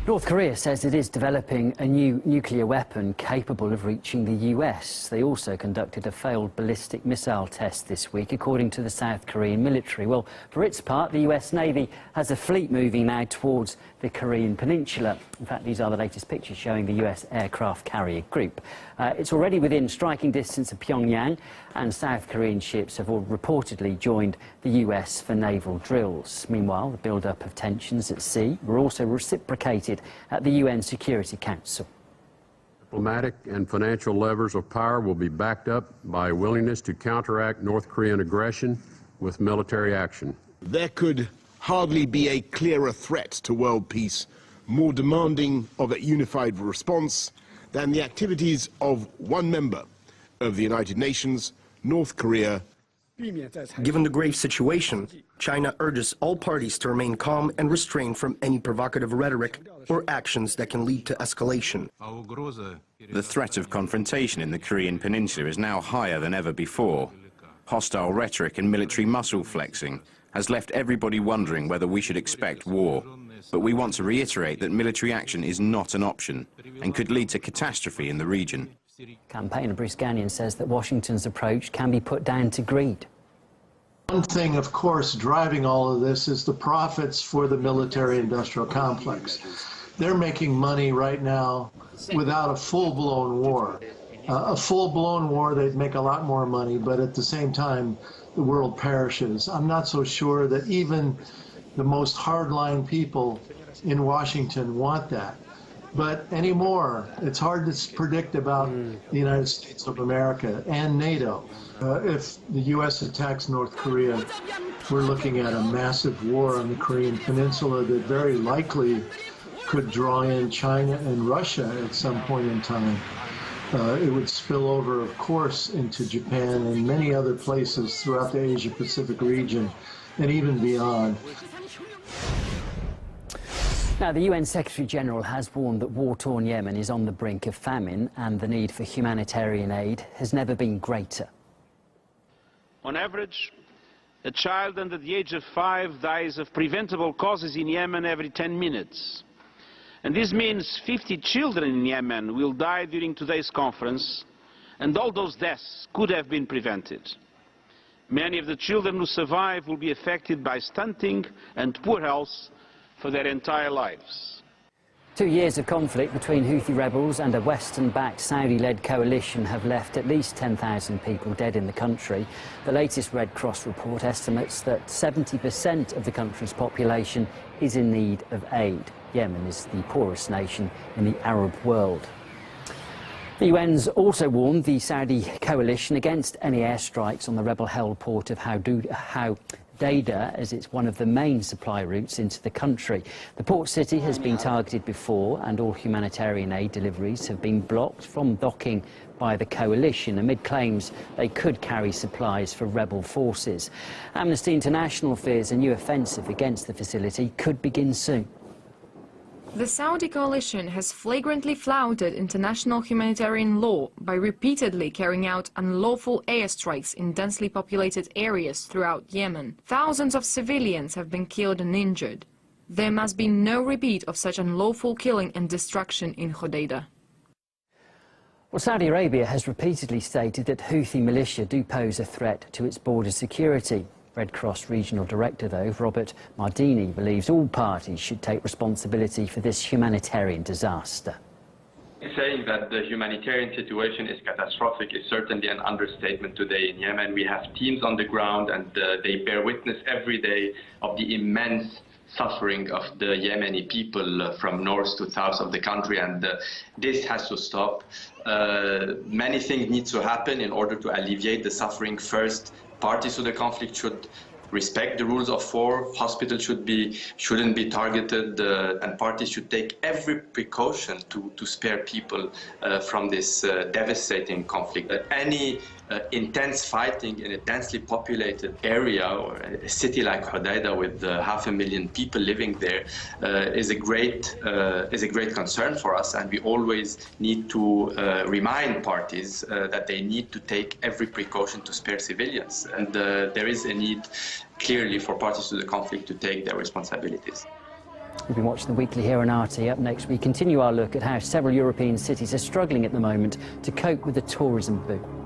North Korea says it is developing a new nuclear weapon capable of reaching the US. They also conducted a failed ballistic missile test this week, according to the South Korean military. Well, for its part, the US Navy has a fleet moving now towards the Korean peninsula. In fact, these are the latest pictures showing the US aircraft carrier group. It's already within striking distance of Pyongyang, and South Korean ships have all reportedly joined the US for naval drills. Meanwhile, the build-up of tensions at sea were also reciprocated at the UN Security Council. Diplomatic and financial levers of power will be backed up by a willingness to counteract North Korean aggression with military action. There could hardly be a clearer threat to world peace, more demanding of a unified response than the activities of one member of the United Nations, North Korea. Given the grave situation, China urges all parties to remain calm and restrain from any provocative rhetoric or actions that can lead to escalation. The threat of confrontation in the Korean peninsula is now higher than ever before. Hostile rhetoric and military muscle flexing has left everybody wondering whether we should expect war. But we want to reiterate that military action is not an option and could lead to catastrophe in the region. Campaigner Bruce Gagnon says that Washington's approach can be put down to greed. One thing, of course, driving all of this is the profits for the military-industrial complex. They're making money right now without a full-blown war. A full-blown war, they'd make a lot more money, but at the same time, the world perishes. I'm not so sure that even the most hardline people in Washington want that. But anymore, it's hard to predict about the United States of America and NATO. If the U.S. attacks North Korea, we're looking at a massive war on the Korean Peninsula that very likely could draw in China and Russia at some point in time. It would spill over, of course, into Japan and many other places throughout the Asia-Pacific region and even beyond. Now, the UN Secretary-General has warned that war-torn Yemen is on the brink of famine, and the need for humanitarian aid has never been greater. On average, a child under the age of 5 dies of preventable causes in Yemen every 10 minutes. And this means 50 children in Yemen will die during today's conference, and all those deaths could have been prevented. Many of the children who survive will be affected by stunting and poor health for their entire lives. 2 years of conflict between Houthi rebels and a Western-backed Saudi-led coalition have left at least 10,000 people dead in the country. The latest Red Cross report estimates that 70% of the country's population is in need of aid. Yemen is the poorest nation in the Arab world. The UN's also warned the Saudi coalition against any airstrikes on the rebel-held port of Hodeida, as it's one of the main supply routes into the country. The port city has been targeted before, and all humanitarian aid deliveries have been blocked from docking by the coalition amid claims they could carry supplies for rebel forces. Amnesty International fears a new offensive against the facility could begin soon. The Saudi coalition has flagrantly flouted international humanitarian law by repeatedly carrying out unlawful airstrikes in densely populated areas throughout Yemen. Thousands of civilians have been killed and injured. There must be no repeat of such unlawful killing and destruction in Hodeida. Well, Saudi Arabia has repeatedly stated that Houthi militia do pose a threat to its border security. Red Cross Regional Director, though, Robert Mardini, believes all parties should take responsibility for this humanitarian disaster. Saying that the humanitarian situation is catastrophic is certainly an understatement today in Yemen. We have teams on the ground, and they bear witness every day of the immense suffering of the Yemeni people from north to south of the country, and this has to stop. Many things need to happen in order to alleviate the suffering. First, parties to the conflict should respect the rules of war. Hospitals shouldn't be targeted, and parties should take every precaution to spare people from this devastating conflict. Any intense fighting in a densely populated area or a city like Hodeida with 500,000 people living there is a great concern for us, and we always need to remind parties that they need to take every precaution to spare civilians, and there is a need clearly for parties to the conflict to take their responsibilities. We've been watching the weekly here on RT. Up next, we continue our look at how several European cities are struggling at the moment to cope with the tourism boom.